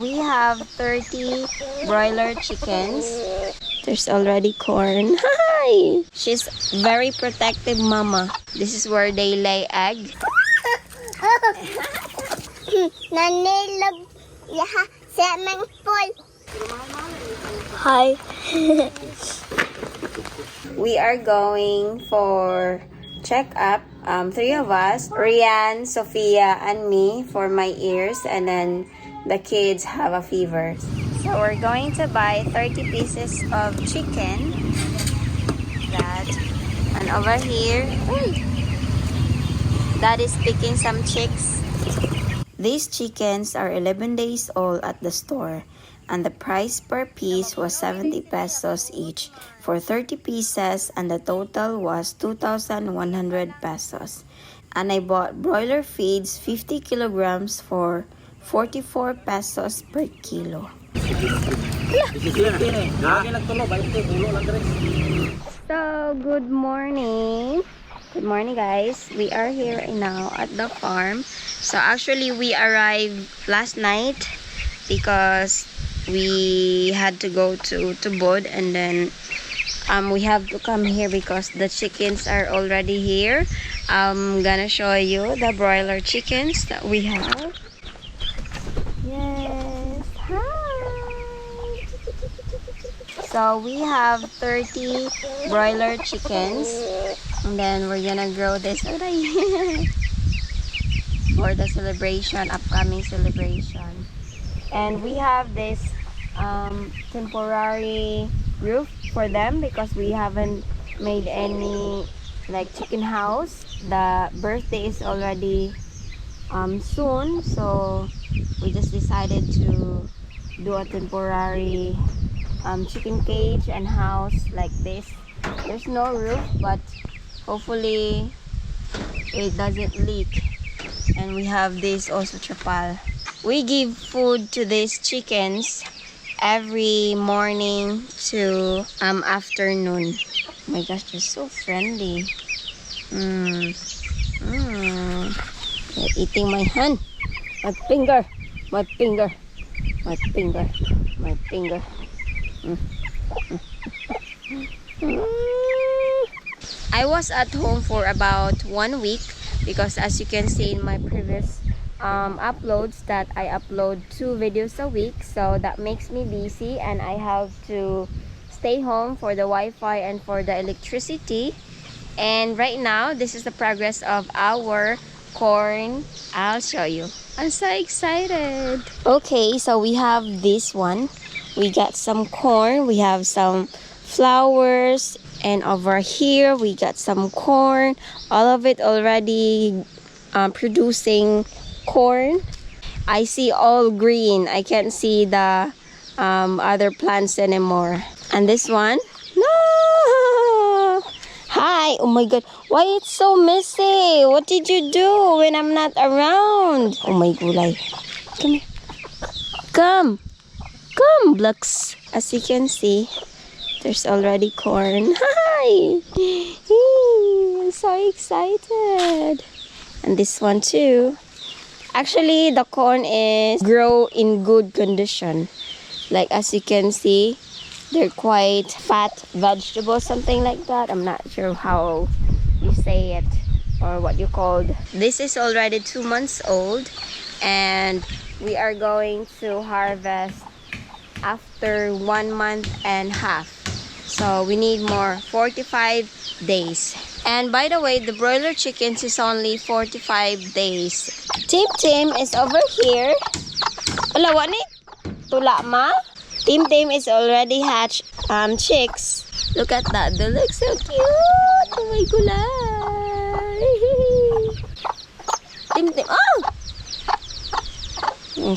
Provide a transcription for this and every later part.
We have 30 broiler chickens. There's already corn. Hi! She's very protective mama. This is where they lay egg. Hi. We are going for checkup. Three of us, Rian, Sophia, and me for my ears, and then the kids have a fever. So we're going to buy 30 pieces of chicken. That. And over here, Dad is picking some chicks. These chickens are 11 days old at the store, and the price per piece was 70 pesos each for 30 pieces, and the total was 2,100 pesos. And I bought broiler feeds 50 kilograms for 44 pesos per kilo. So, good morning. Good morning, guys. We are here now at the farm. So, actually, we arrived last night because we had to go to Tubod, and then we have to come here because the chickens are already here. I'm gonna show you the broiler chickens that we have. Yes, hi. So we have 30 broiler chickens, and then we're gonna grow this for the celebration, upcoming celebration. And we have this temporary roof for them because we haven't made any like chicken house. The birthday is already soon, so we just decided to do a temporary chicken cage and house like this. There's no roof, but hopefully it doesn't leak. And we have this also trapal. We give food to these chickens every morning to afternoon. Oh my gosh, they're so friendly. They're eating my hand, my finger, my finger, my finger, my finger. I was at home for about 1 week because, as you can see in my previous uploads, that I upload 2 videos a week, so that makes me busy, and I have to stay home for the Wi-Fi and for the electricity. And right now, this is the progress of our corn. I'll show you. I'm so excited. Okay, so we have this one. We got some corn, we have some flowers, and over here we got some corn. All of it already producing corn. I see all green. I can't see the other plants anymore. And this one, no. Hi. Oh my god, why it's so messy? What did you do when I'm not around? Oh my gulay, come here, come Blux. As you can see, there's already corn. Hi. I'm so excited. And this one too. Actually, the corn is grow in good condition. Like, as you can see, they're quite fat vegetables, something like that. I'm not sure how you say it or what you called. This is already 2 months old, and we are going to harvest after 1.5 months. So we need more, 45 days. And by the way, the broiler chickens is only 45 days. Tim is over here. Wala, what ni? Tula ma? Tim is already hatched chicks. Look at that. They look so cute. Oh my gulay. Tim. Oh!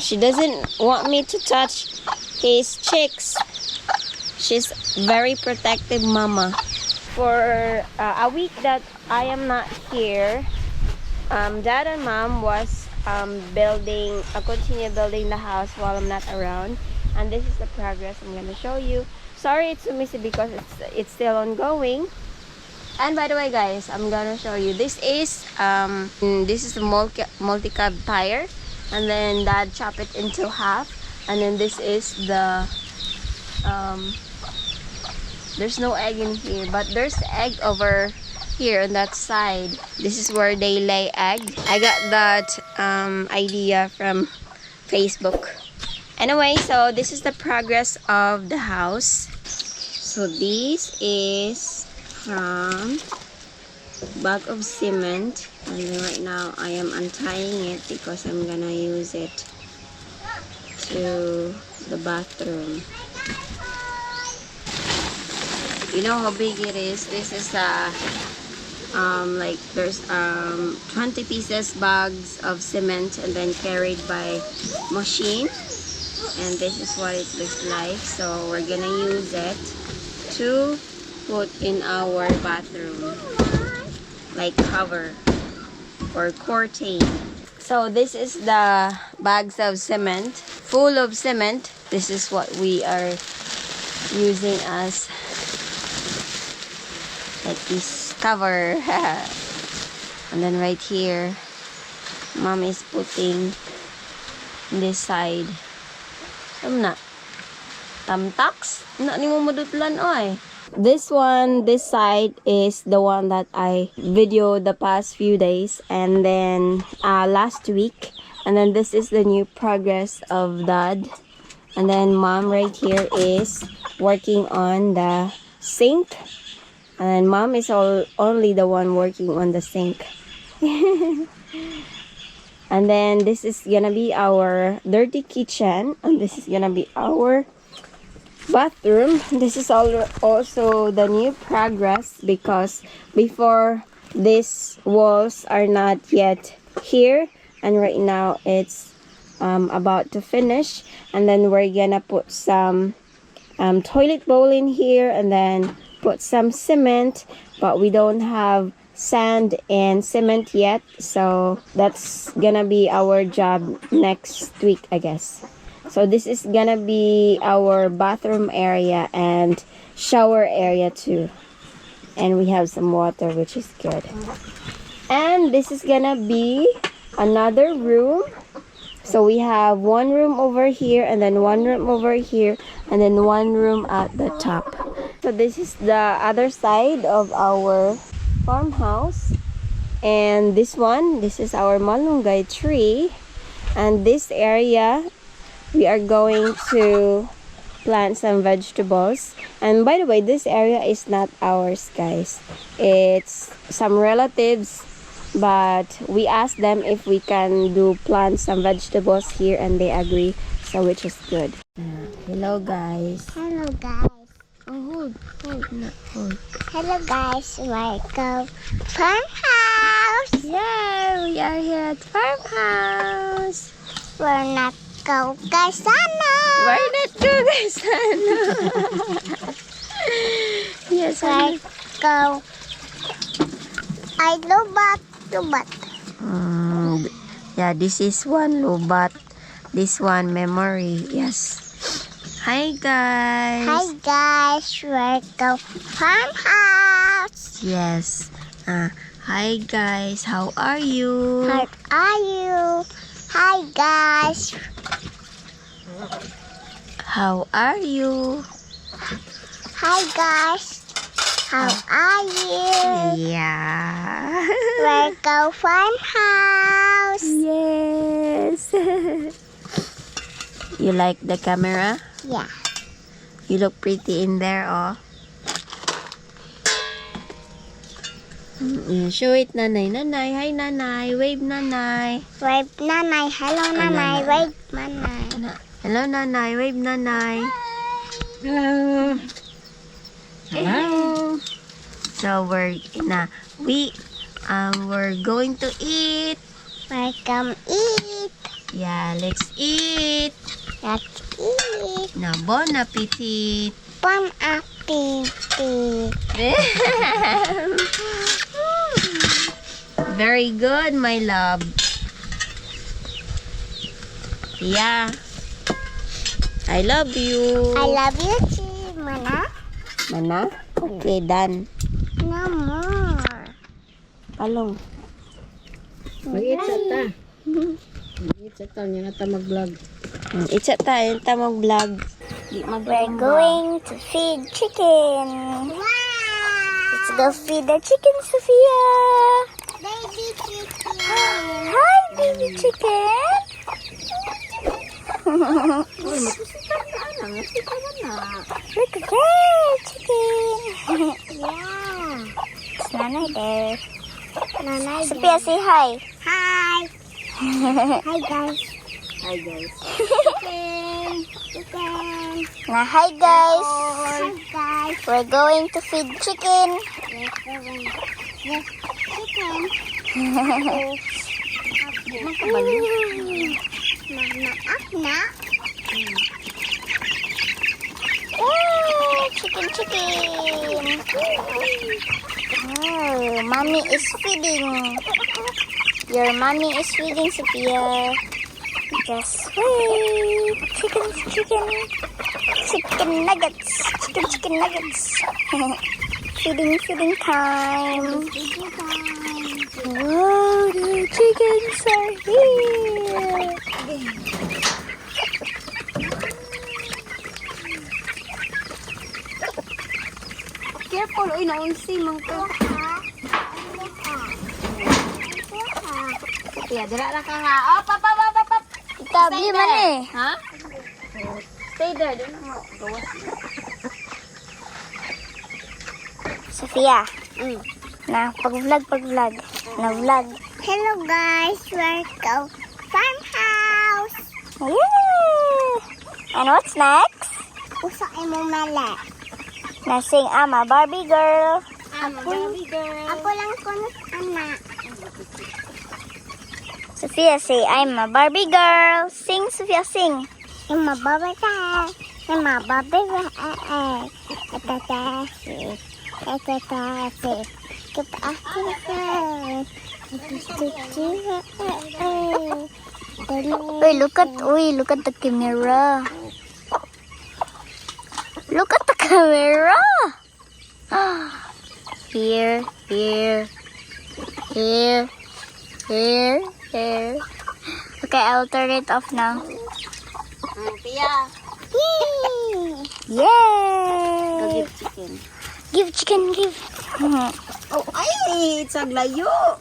She doesn't want me to touch his chicks. She's very protective mama. For a week that I am not here, Dad and Mom was continue building the house while I'm not around, and this is the progress I'm gonna show you. Sorry it's so messy because it's still ongoing. And by the way, guys, I'm gonna show you. This is a multi-cab tire, and then Dad chopped it into half. And then this is the there's no egg in here, but there's egg over here on that side. This is where they lay egg. I got that idea from Facebook. Anyway, so this is the progress of the house. So this is from bag of cement, and then right now I am untying it because I'm gonna use it to the bathroom. You know how big it is? This is like there's 20 pieces bags of cement and then carried by machine, and this is what it looks like. So we're gonna use it to put in our bathroom, like cover or curtain. So this is the bags of cement, full of cement. This is what we are using as like this cover. And then right here, mom is putting this side. Na tamtax na ni mo madutlan oy. This one, this side is the one that I videoed the past few days, and then last week. And then this is the new progress of dad. And then mom right here is working on the sink. And mom is only the one working on the sink. And then this is gonna be our dirty kitchen, and this is gonna be our bathroom. This is also the new progress, because before these walls are not yet here, and right now it's about to finish. And then we're gonna put some toilet bowl in here, and then put some cement, but we don't have sand and cement yet, so that's gonna be our job next week, I guess. So this is gonna be our bathroom area and shower area too, and we have some water, which is good. And this is gonna be another room. So we have one room over here, and then one room over here, and then one room at the top. So this is the other side of our farmhouse. And this is our malunggay tree. And this area, we are going to plant some vegetables. And by the way, this area is not ours, guys. It's some relatives, but we asked them if we can plant some vegetables here, and they agree, so which is good. Hello guys. Hello guys. Oh, hold. Hello guys. Welcome farmhouse. Yeah, we are here at farmhouse. We're not go Gaisano. We're not go guys. Yes, We're go. I love Tubod. Yeah, this is one lobat. This one memory. Yes. Hi guys. Hi guys. Welcome farmhouse. Yes. Hi guys. How are you? How are you? Hi guys. How are you? Hi guys. How are you? Yeah. Welcome farmhouse. Yes. You like the camera? Yeah. You look pretty in there, oh. Show it, nanay. Nanay, hi nanay. Wave nanay. Wave nanay. Hello nanay. Wave nanay. Hello nanay. Wave nanay. Hello. Hello. So we're going to eat. Welcome eat. Yeah, let's eat. Let's eat. Now, bon appetit. Bon appetit. Very good, my love. Yeah. I love you. I love you too, Mana. Mana? Okay, done. No more. Palong. Mag-eat sa ta. Mag-eat sa ta. Yan na ta mag-vlog. Itsa tayo, tamang vlog. We're going to feed chicken. Let's go feed the chicken, Sophia. Baby chicken. Hi, baby chicken. Look at that chicken. Yeah. It's Nanay there. Nanay. Sophia, say hi. Hi. Hi, guys. Hi guys. Chicken. Nah, hi guys. Hi guys. We're going to feed chicken. Yes, chicken. Mama, oh, chicken. Oh, mommy is feeding. Your mommy is feeding, Sophia. Just wait. Chicken nuggets. Chicken nuggets. feeding time. Wow, the chickens are here. Careful, uy, naunsi mong to. Kaya, dira na ka nga. Oh, pap. Itabi man eh. Ha? Stay there. Doon mo. Sophia. Na, pag-vlog. Na-vlog. Hello guys, we're go farmhouse. Yeah. And what's next? Usa mo mali. Nasing ama Barbie girl. Barbie girl. Apo lang ko anak. Sophia, say I'm a Barbie girl. Sing, Sophia, sing. I'm a Barbie girl. I'm a Barbie girl. Look at the camera. Look at the camera. Here. Okay, I'll turn it off now. Pia. Yay! Go give chicken. Give chicken, give. Oh, ay! It's aglayo.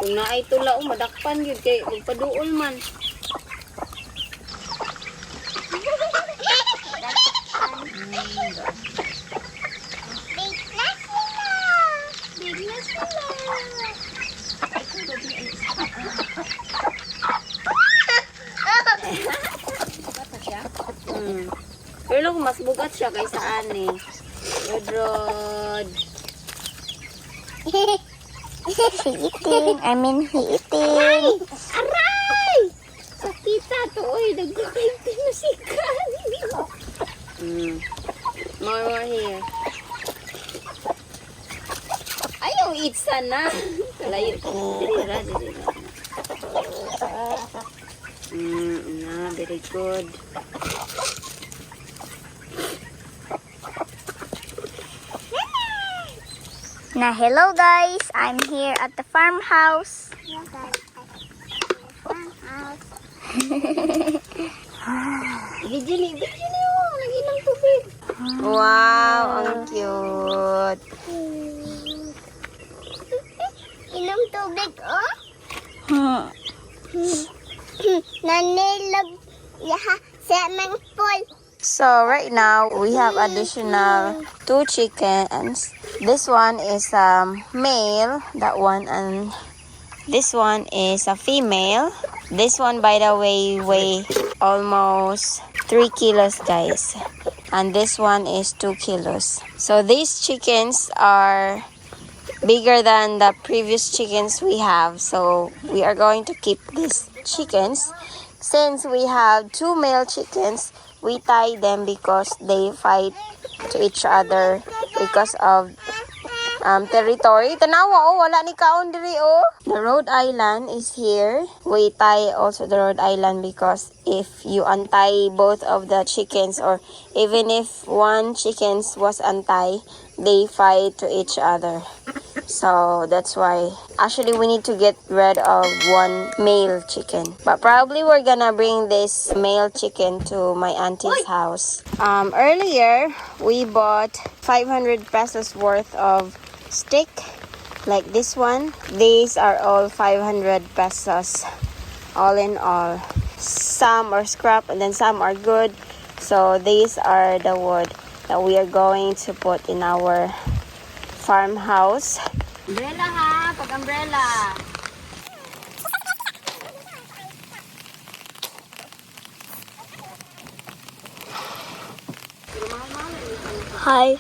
Kung naay tula o madakpan yun kay magpaduol man. Pero kung mas bugat siya kaysa ani. Rod. He eating. Aray! Sakita to. Uy, nagkakaintin na si Kani. More here. Ayaw eat sana. Kalayo. Dira. Very good. Now, hello guys. I'm here at the farmhouse. Video ni nag-inom tubig. Wow, ang cute. Inom tubig, oh. Nanilag yaha swimming pool. So right now we have additional 2 chickens. This one is male, that one, and this one is a female. This one, by the way, weigh almost 3 kilos, guys. And this one is 2 kilos. So these chickens are bigger than the previous chickens we have. So we are going to keep these chickens. Since we have 2 male chickens, we tie them because they fight to each other because of territory. Tanawa, oh, wala ni kaon diri, oh. The Rhode Island is here. We tie also the Rhode Island because if you untie both of the chickens, or even if one chickens was untie, they fight to each other. So that's why actually we need to get rid of one male chicken, but probably we're gonna bring this male chicken to my auntie's house. Earlier we bought 500 pesos worth of steak like this one. These are all 500 pesos all in all. Some are scrap and then some are good, so these are the wood that we are going to put in our farmhouse. Umbrella ha, pag-umbrella. Hi.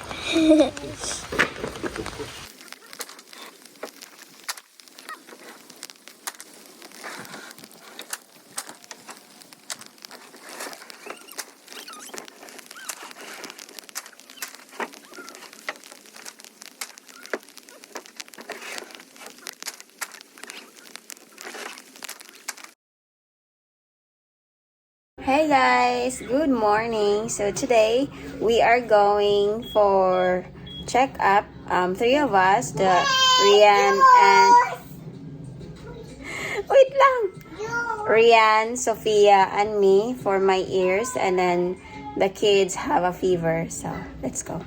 Hey guys, good morning. So today we are going for checkup. Three of us, the Rian and wait lang, Rian, Sophia, and me for my ears, and then the kids have a fever. So let's go.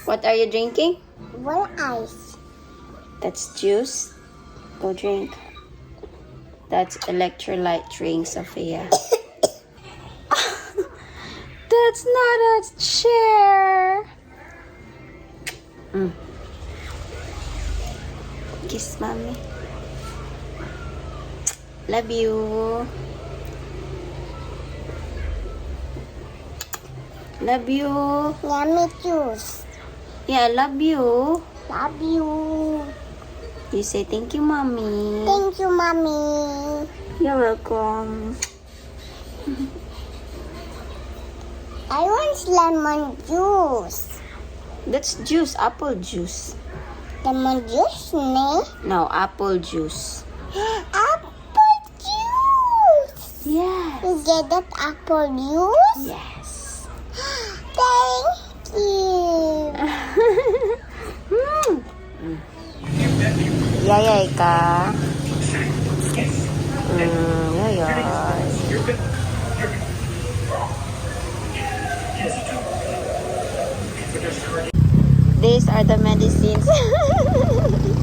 What are you drinking? What ice? That's juice. Go drink. That's electrolyte drink, Sophia. That's not a chair. Kiss mommy. Love you. Love you. Yummy juice. Yeah, I love you. Love you. You say thank you, mommy. Thank you, mommy. You're welcome. I want lemon juice. That's juice, apple juice. Lemon juice, ne? No, apple juice. Apple juice. Yes. You get that apple juice? Yes. Thank you. Yayay ka. Yayay. These are the medicines.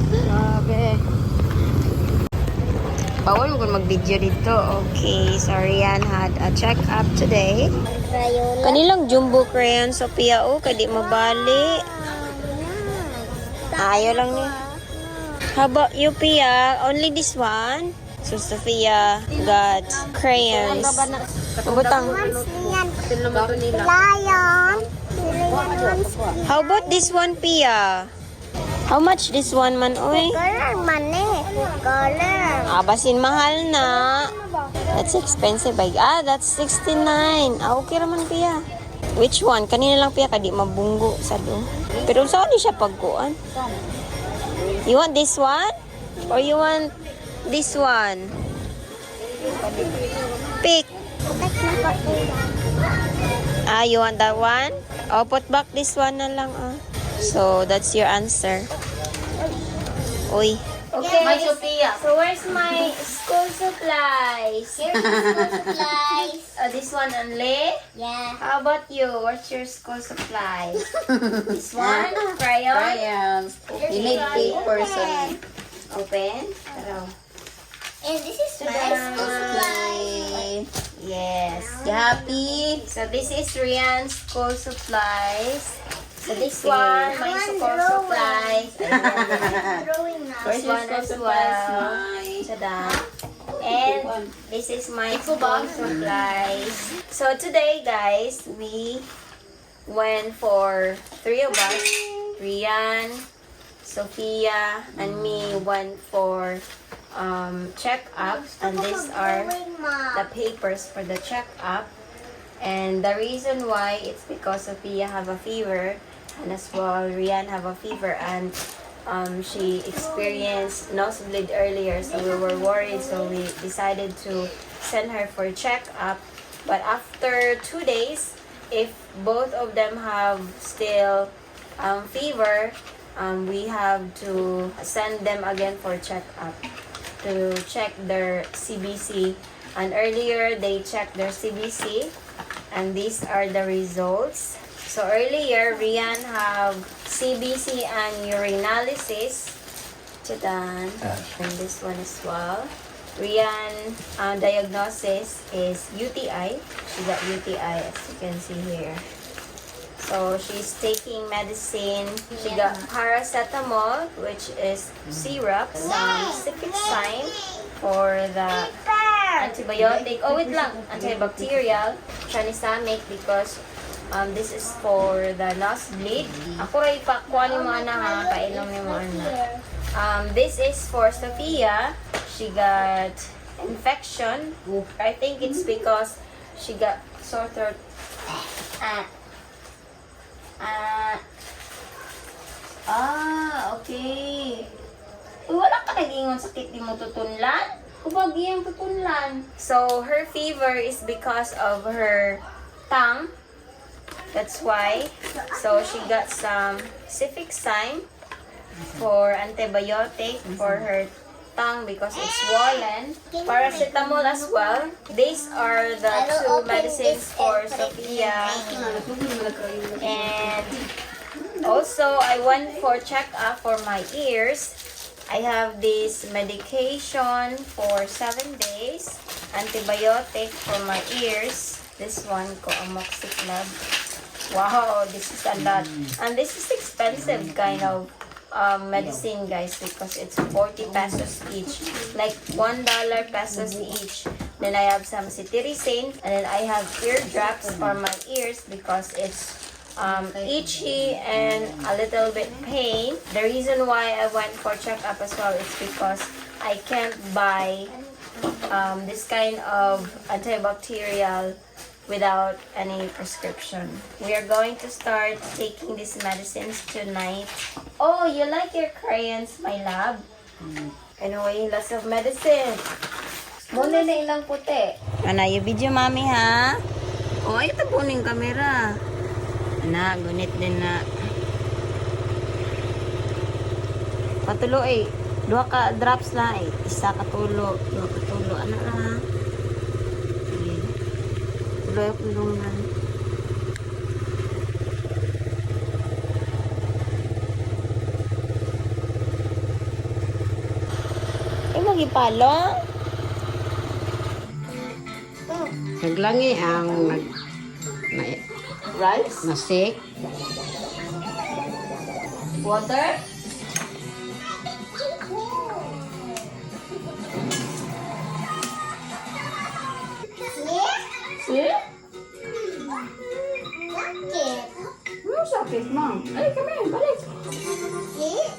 Grabe. Bawal mo kung mag-video dito. Okay, so Rian had a check-up today. Crayola. Kanilang jumbo crayon, Sophia. Oh, kadi mabali. Ayaw lang niya. How about you, Pia? Only this one? So, Sophia got crayons. Butang. Lion. How about this one, Pia? How much this one man, oy? Color man eh. Color. Basin mahal na. That's expensive. That's 69. Okay naman, Pia. Which one? Kanina lang, Pia, kadi mabunggo sa do. Pero saan ni siya pagkuan? You want this one? Or you want this one? Pick. You want that one? Oh, put back this one na lang. So, that's your answer. Uy. Okay, my Sophia. So, where's my school supplies? Here's the school supplies. This one only? Yeah. How about you? What's your school supplies? This one? Crayon? Crayons. You make papers on it. Open. Tara. And this is my school supplies. Yes. You happy? So this is Rian's school supplies. So this one, my school supplies. Drawing now. This one as well. Nice. Tada. And this is my school supplies. So today, guys, we went for three of us. Rian, Sophia, and me went for check-up, and these are the papers for the check-up. And the reason why, it's because Sophia have a fever, And as well, Rian have a fever and she experienced nosebleed earlier, so we were worried, so we decided to send her for checkup. But after 2 days, if both of them have still fever, we have to send them again for checkup to check their CBC. And earlier, they checked their CBC, and these are the results. So earlier, Rian have CBC and urinalysis. Chadan. And this one as well. Rian diagnosis is UTI. She got UTI, as you can see here. So she's taking medicine. She got paracetamol, which is syrup, some cefixime for the antibiotic. Oh, wait lang. Antibacterial, tranexamic, because this is for the nosebleed. Ako rin pakuha ni mo ana ha, kainom ni mo ana. This is for Sophia. She got infection. I think it's because she got sore throat. Okay. Uy, wala ka nag-ingon sakit di mo tutunlan? Kubag iyang tutunlan. So, her fever is because of her tongue. That's why. So, she got some cefixime for antibiotic for her tongue because it's swollen. Paracetamol as well. These are the two medicines for Sophia. And also, I went for checkup for my ears. I have this medication for 7 days. Antibiotic for my ears. This one ko, amoxicillin. Wow, this is a lot. And this is expensive kind of medicine, guys, because it's 40 pesos each. Like $1 pesos each. Then I have some cetirizine. And then I have ear drops for my ears because it's itchy and a little bit pain. The reason why I went for checkup as well is because I can't buy this kind of antibacterial without any prescription. We are going to start taking these medicines tonight. Oh, you like your crayons, my love? Anyway, lots of medicine. Muna na ilang puti. Ana, yung video mami ha? Oh, ito po ng camera. Ana, gunit din na. Patulo eh. 2 ka drops na eh. 1 katulo. 2 katulo. Ana na ha? Tuloy ako lungan. Ay, magipalong? Naglangi ang Rice? nasik. Water? See? Sakit, mom. Ay, come here, balik.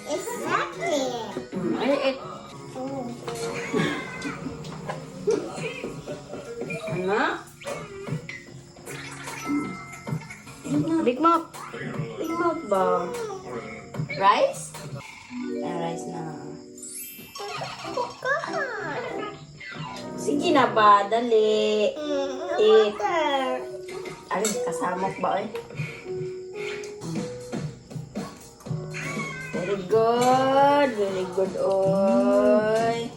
It's sakit. Ay, Ano? Big mouth. Big mouth ba? Rice? Rice na. Sige na ba? Dali. Eat. Ay, kasamok ba eh? Very good. Very good, oy.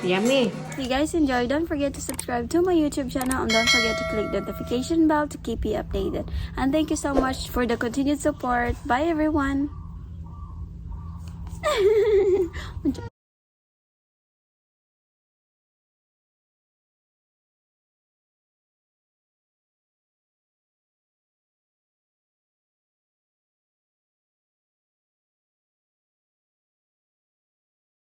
Yummy. If you guys enjoyed, don't forget to subscribe to my YouTube channel and don't forget to click the notification bell to keep you updated. And thank you so much for the continued support. Bye everyone!